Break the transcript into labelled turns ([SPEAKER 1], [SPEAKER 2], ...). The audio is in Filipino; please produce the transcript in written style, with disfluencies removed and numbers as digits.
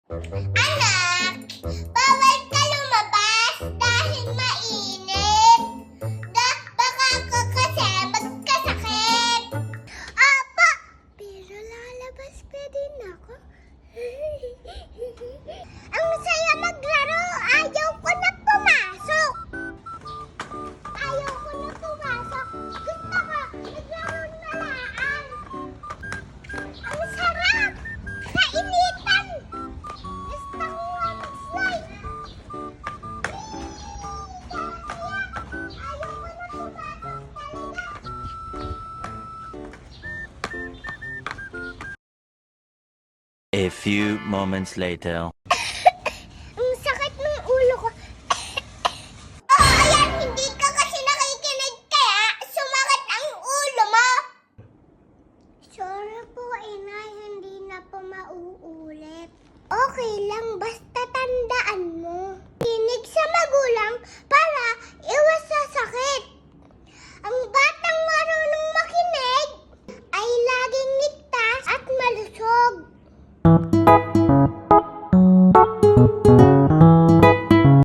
[SPEAKER 1] Anak, bawal ka lumabas dahil mainit. Baka ka kasi magkasakit. Apa, pero lalabas pa din ako. Ang saya maglaro, ayaw ko na pumasok. Ayaw ko na pumasok. Gusto ko, naglaro na laan. Ang sarap! Kainitan! Gusto ko nga mag-slide. Ayaw ko na pumasok talaga.
[SPEAKER 2] A few moments later.
[SPEAKER 1] Ang sakit ng ulo ko. Oh, ayan, hindi ka kasi nakikinig kaya sumakit ang ulo mo. Sorry po, inay, hindi na po mauulit. Okay lang, basta tandaan mo. Kinig sa magulang para iwas sa sakit. Ang batang marunong makinig ay laging ligtas at malusog.